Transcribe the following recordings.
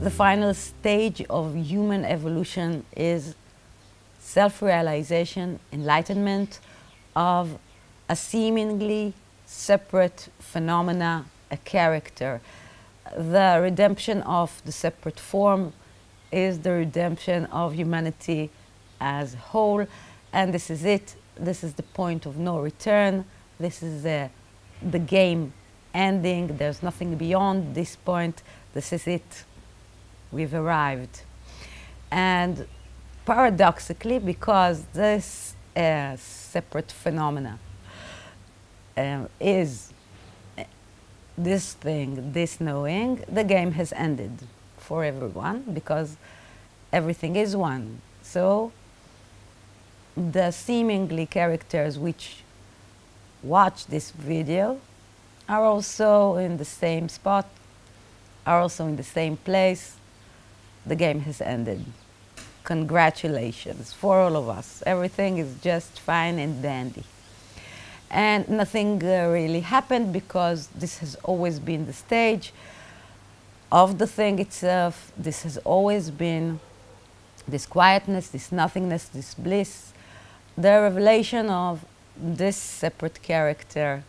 The final stage of human evolution is self-realization, enlightenment of a seemingly separate phenomena, a character. The redemption of the separate form is the redemption of humanity as a whole, and this is it. This is the point of no return. This is the game ending. There's nothing beyond this point. This is it. We've arrived. And paradoxically, because this separate phenomena is this thing, this knowing, the game has ended for everyone because everything is one. So the seemingly characters which watch this video are also in the same spot, are also in the same place. The game has ended. Congratulations for all of us. Everything is just fine and dandy. And nothing really happened because this has always been the stage of the thing itself. This has always been this quietness, this nothingness, this bliss. The revelation of this separate character,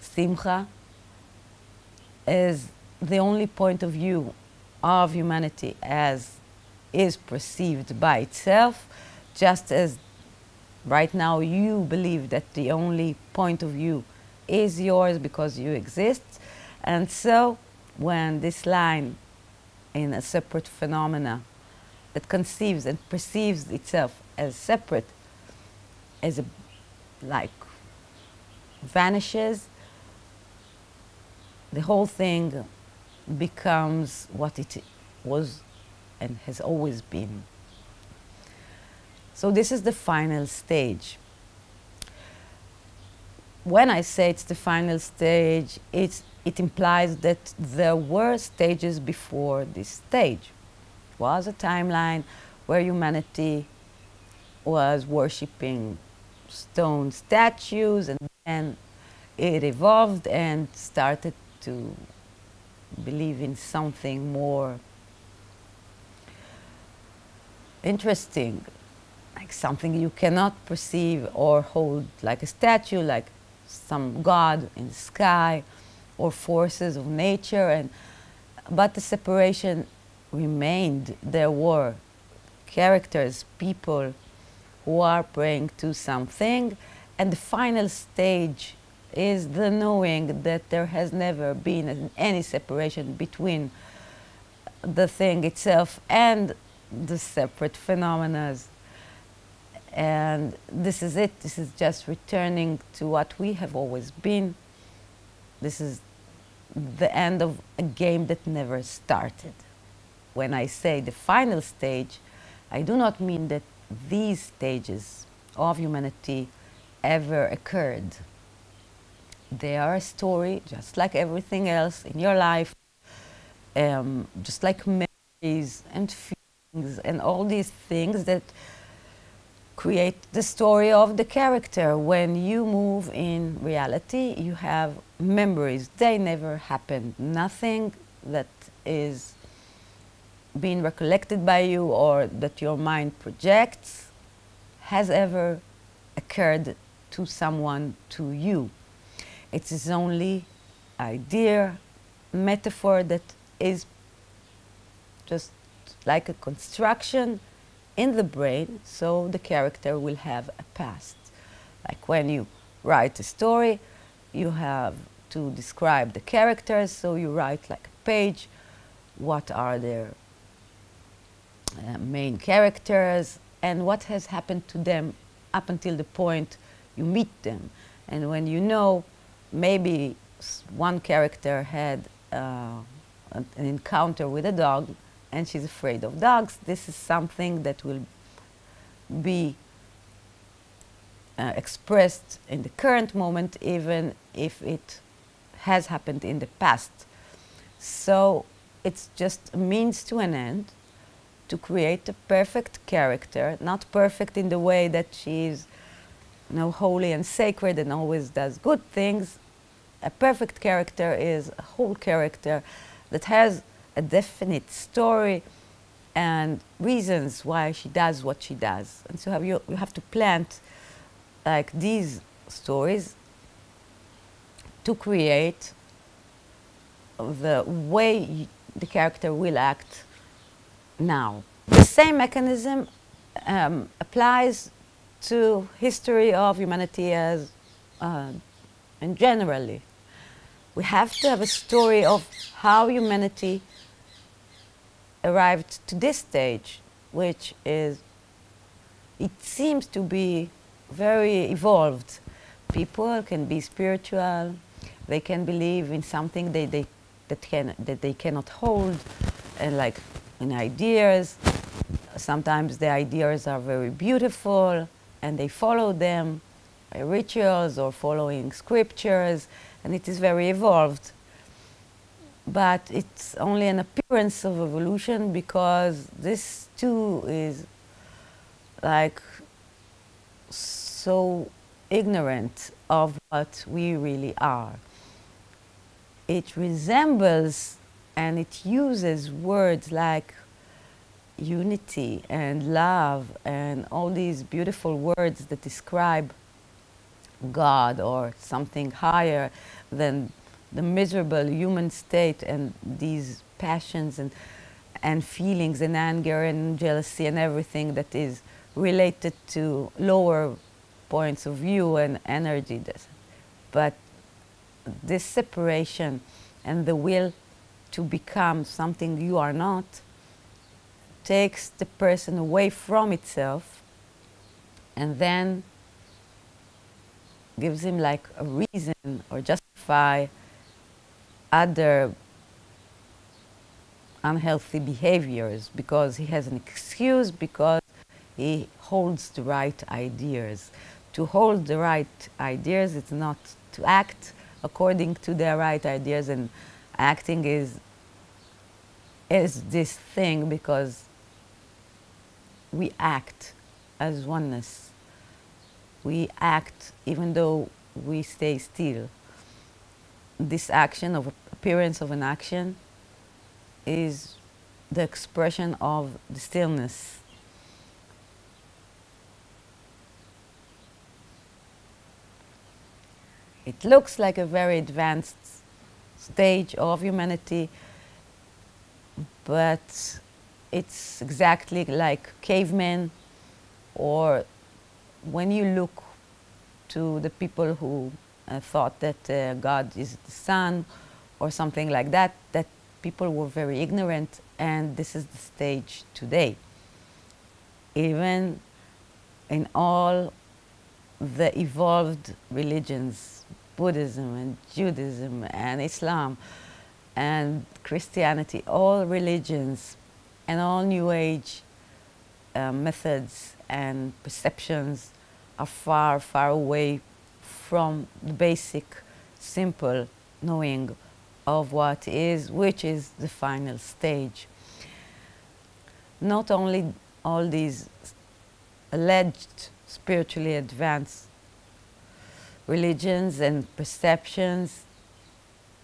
Simcha, is the only point of view of humanity as is perceived by itself, just as right now you believe that the only point of view is yours because you exist. And so when this line in a separate phenomena that conceives and perceives itself as separate, as like vanishes, the whole thing becomes what it was and has always been. So this is the final stage. When I say it's the final stage, it implies that there were stages before this stage. It was a timeline where humanity was worshipping stone statues, and then it evolved and started to believe in something more interesting, like something you cannot perceive or hold, like a statue, like some god in the sky or forces of nature. But the separation remained. There were characters, people who are praying to something, and the final stage is the knowing that there has never been any separation between the thing itself and the separate phenomena. And this is it. This is just returning to what we have always been. This is the end of a game that never started. When I say the final stage, I do not mean that these stages of humanity ever occurred. They are a story, just like everything else in your life, just like memories and feelings and all these things that create the story of the character. When you move in reality, you have memories. They never happened. Nothing that is being recollected by you or that your mind projects has ever occurred to someone, to you. It is only idea, metaphor that is just like a construction in the brain, so the character will have a past. Like when you write a story, you have to describe the characters, so you write like a page, what are their main characters and what has happened to them up until the point you meet them. And when you know maybe one character had an encounter with a dog and she's afraid of dogs, this is something that will be expressed in the current moment, even if it has happened in the past. So it's just a means to an end to create a perfect character, not perfect in the way that she's holy and sacred and always does good things. A perfect character is a whole character that has a definite story and reasons why she does what she does. And so you have to plant like these stories to create the way the character will act now. The same mechanism applies to history of humanity as and generally. We have to have a story of how humanity arrived to this stage, which is, it seems to be very evolved. People can be spiritual, they can believe in something that they cannot hold, and like in ideas. Sometimes the ideas are very beautiful and they follow them by rituals or following scriptures, and it is very evolved. But it's only an appearance of evolution, because this too is like so ignorant of what we really are. It resembles and it uses words like unity and love and all these beautiful words that describe God or something higher than the miserable human state, and these passions and feelings and anger and jealousy and everything that is related to lower points of view and energy. But this separation and the will to become something you are not takes the person away from itself, and then gives him like a reason or justify other unhealthy behaviors, because he has an excuse, because he holds the right ideas. To hold the right ideas, it's not to act according to their right ideas, and acting is this thing because we act as oneness. We act even though we stay still. This action of appearance of an action is the expression of the stillness. It looks like a very advanced stage of humanity, but it's exactly like cavemen, or when you look to the people who thought that God is the sun or something like that, that people were very ignorant, and this is the stage today. Even in all the evolved religions, Buddhism and Judaism and Islam and Christianity, all religions and all New Age methods and perceptions are far, far away from the basic, simple knowing of what is, which is the final stage. Not only all these alleged spiritually advanced religions and perceptions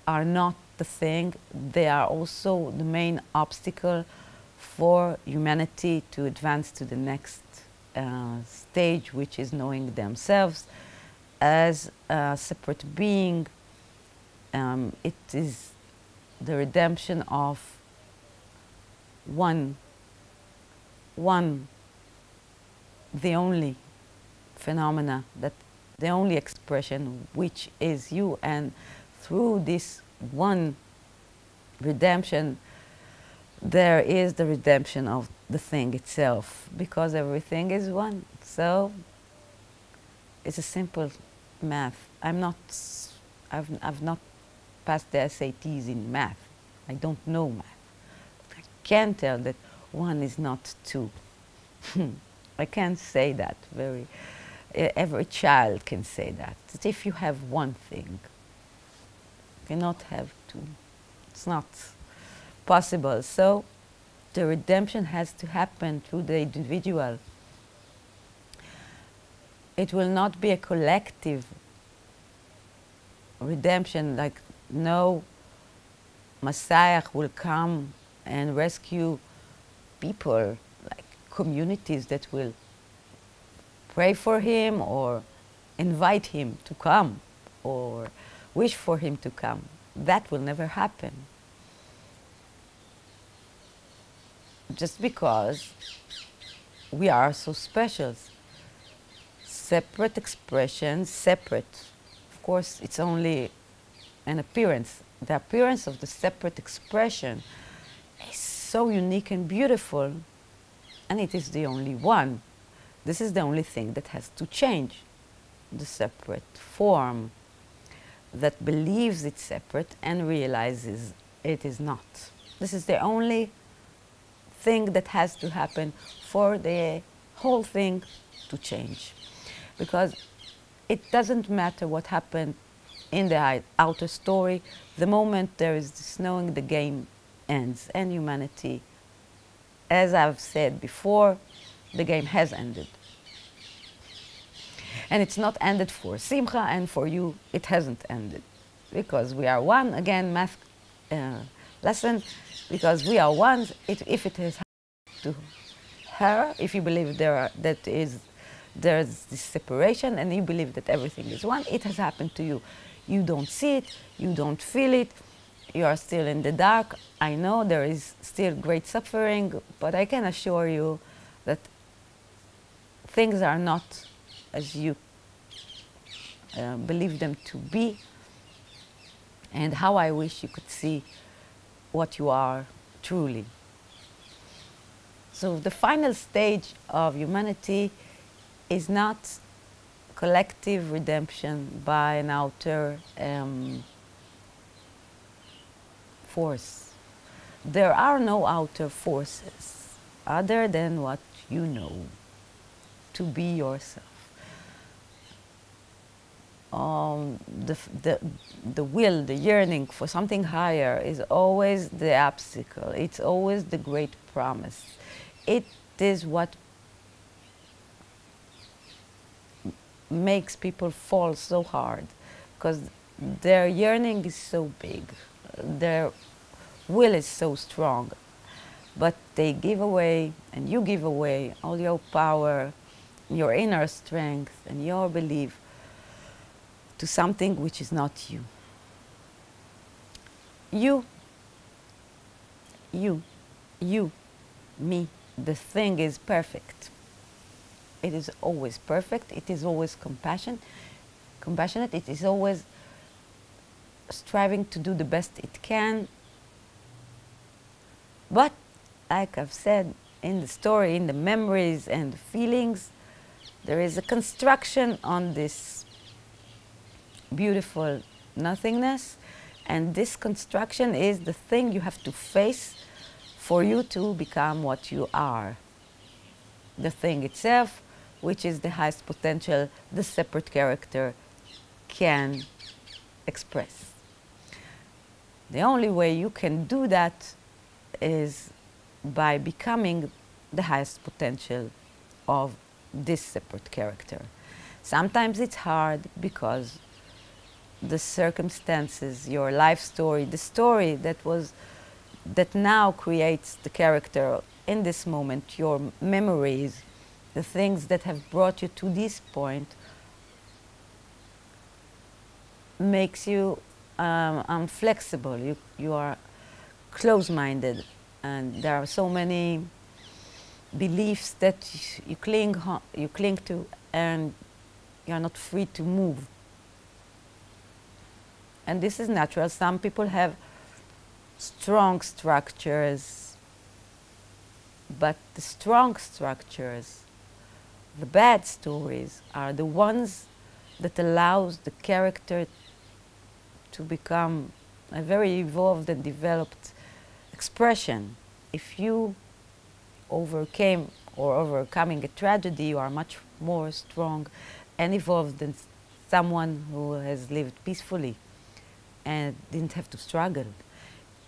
are not the thing, they are also the main obstacle for humanity to advance to the next stage, which is knowing themselves as a separate being. It is the redemption of one, the only phenomena, that the only expression, which is you. And through this one redemption, there is the redemption of the thing itself, because everything is one. So it's a simple math. I've not passed the SATs in math. I don't know math. I can tell that one is not two. I can't say that very. Every child can say that. That if you have one thing, you cannot have two. It's not possible. So the redemption has to happen through the individual. It will not be a collective redemption, like no Messiah will come and rescue people, like communities that will pray for him or invite him to come or wish for him to come. That will never happen. Just because we are so special. Separate expressions, separate. Of course, it's only an appearance. The appearance of the separate expression is so unique and beautiful, and it is the only one. This is the only thing that has to change. The separate form that believes it's separate and realizes it is not. This is the only thing that has to happen for the whole thing to change. Because it doesn't matter what happened in the outer story, the moment there is this knowing, the game ends, and humanity, as I've said before, the game has ended. And it's not ended for Simcha, and for you it hasn't ended. Because we are one, again, math lesson, because we are one. If it has happened to her, if you believe there's this separation, and you believe that everything is one, it has happened to you. You don't see it, you don't feel it, you are still in the dark. I know there is still great suffering, but I can assure you that things are not as you believe them to be, and how I wish you could see what you are truly. So the final stage of humanity is not collective redemption by an outer force. There are no outer forces other than what you know to be yourself. The will, the yearning for something higher is always the obstacle. It's always the great promise. It is what makes people fall so hard, because their yearning is so big, their will is so strong, but they give away, and you give away all your power, your inner strength, and your belief to something which is not you. You, me, the thing is perfect. It is always perfect, it is always compassionate, it is always striving to do the best it can. But, like I've said, in the story, in the memories and the feelings, there is a construction on this beautiful nothingness, and this construction is the thing you have to face for you to become what you are. The thing itself, which is the highest potential the separate character can express. The only way you can do that is by becoming the highest potential of this separate character. Sometimes it's hard because the circumstances, your life story, the story that now creates the character in this moment, your memories, the things that have brought you to this point, makes you unflexible. You are close-minded, and there are so many beliefs that you cling to, and you are not free to move. And this is natural. Some people have strong structures, but the strong structures, the bad stories, are the ones that allows the character to become a very evolved and developed expression. If you overcame or overcoming a tragedy, you are much more strong and evolved than someone who has lived peacefully and didn't have to struggle.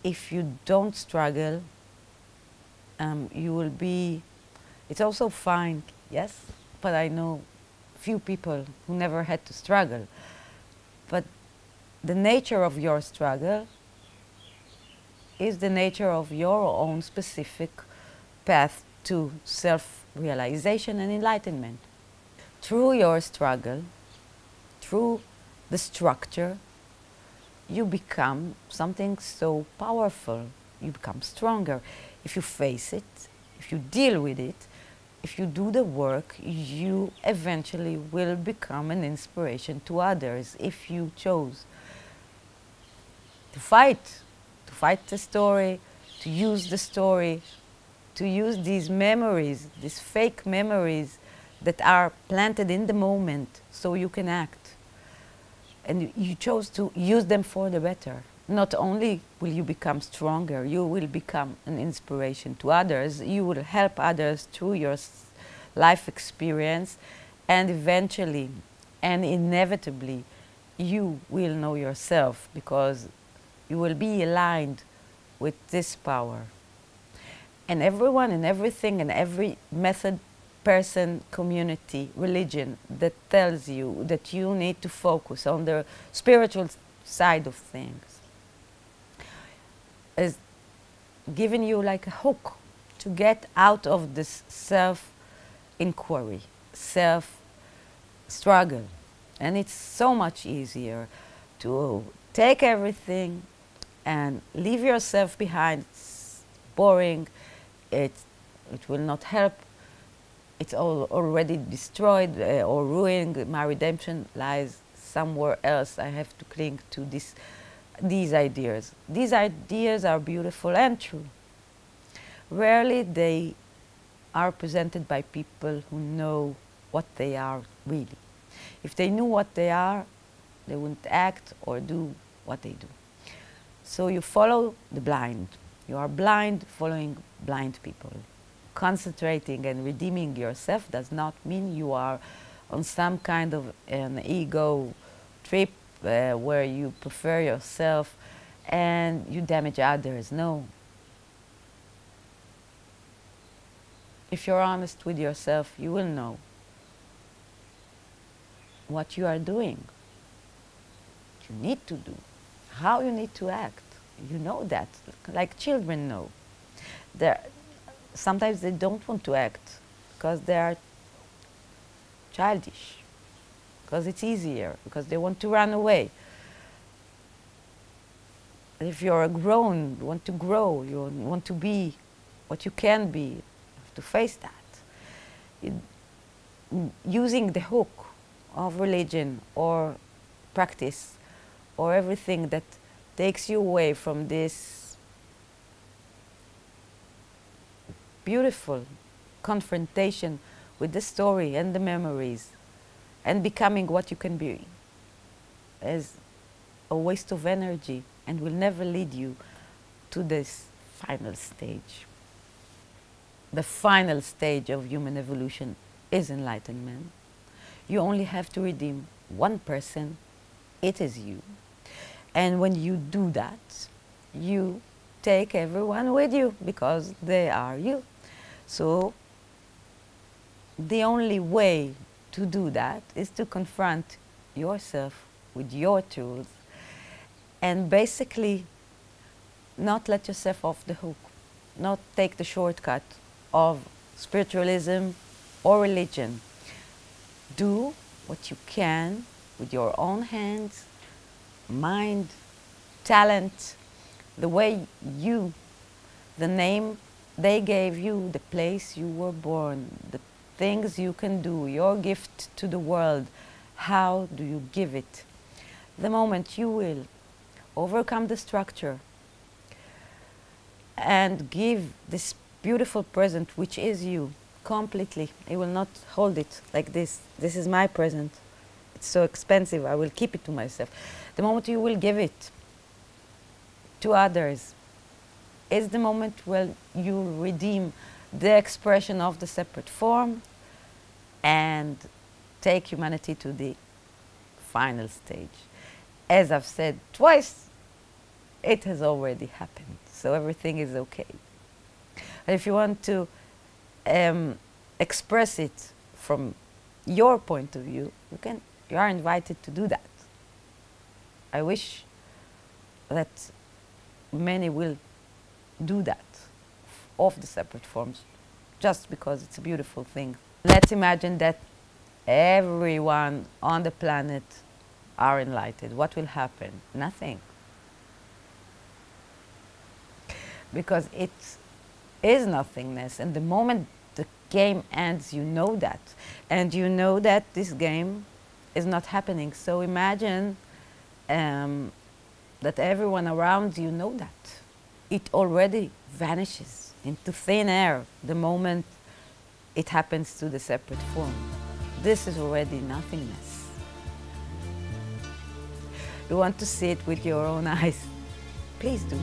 If you don't struggle, you will be, it's also fine, yes, but I know few people who never had to struggle. But the nature of your struggle is the nature of your own specific path to self-realization and enlightenment. Through your struggle, through the structure, you become something so powerful. You become stronger. If you face it, if you deal with it, if you do the work, you eventually will become an inspiration to others if you chose to fight the story, to use the story, to use these memories, these fake memories that are planted in the moment so you can act. And you chose to use them for the better. Not only will you become stronger, you will become an inspiration to others, you will help others through your life experience, and eventually and inevitably you will know yourself, because you will be aligned with this power. And everyone and everything and every method, person, community, religion that tells you that you need to focus on the spiritual side of things is giving you like a hook to get out of this self-inquiry, self-struggle. And it's so much easier to take everything and leave yourself behind. It's boring, it will not help, it's all already destroyed or ruined. My redemption lies somewhere else. I have to cling to these ideas. These ideas are beautiful and true. Rarely they are presented by people who know what they are really. If they knew what they are, they wouldn't act or do what they do. So you follow the blind. You are blind following blind people. Concentrating and redeeming yourself does not mean you are on some kind of an ego trip where you prefer yourself and you damage others. No. If you're honest with yourself, you will know what you are doing, what you need to do, how you need to act. You know that, like children know. Sometimes they don't want to act because they are childish, because it's easier, because they want to run away. If you're grown, you want to grow, you want to be what you can be, you have to face that. Using the hook of religion or practice or everything that takes you away from this beautiful confrontation with the story and the memories and becoming what you can be is a waste of energy and will never lead you to this final stage. The final stage of human evolution is enlightenment. You only have to redeem one person, it is you. And when you do that, you take everyone with you because they are you. So the only way to do that is to confront yourself with your truth and basically not let yourself off the hook, not take the shortcut of spiritualism or religion. Do what you can with your own hands, mind, talent, the way you, the name they gave you, the place you were born, the things you can do, your gift to the world. How do you give it? The moment you will overcome the structure and give this beautiful present, which is you, completely. I will not hold it like this. This is my present. It's so expensive. I will keep it to myself. The moment you will give it to others is the moment when you redeem the expression of the separate form and take humanity to the final stage. As I've said twice, it has already happened, so everything is okay. And if you want to express it from your point of view, you are invited to do that. I wish that many will do that of the separate forms just because it's a beautiful thing. Let's imagine that everyone on the planet are enlightened. What will happen? Nothing. Because it is nothingness, and the moment the game ends, you know that. And you know that this game is not happening. So imagine that everyone around you know that. It already vanishes into thin air the moment it happens to the separate form. This is already nothingness. You want to see it with your own eyes? Please do.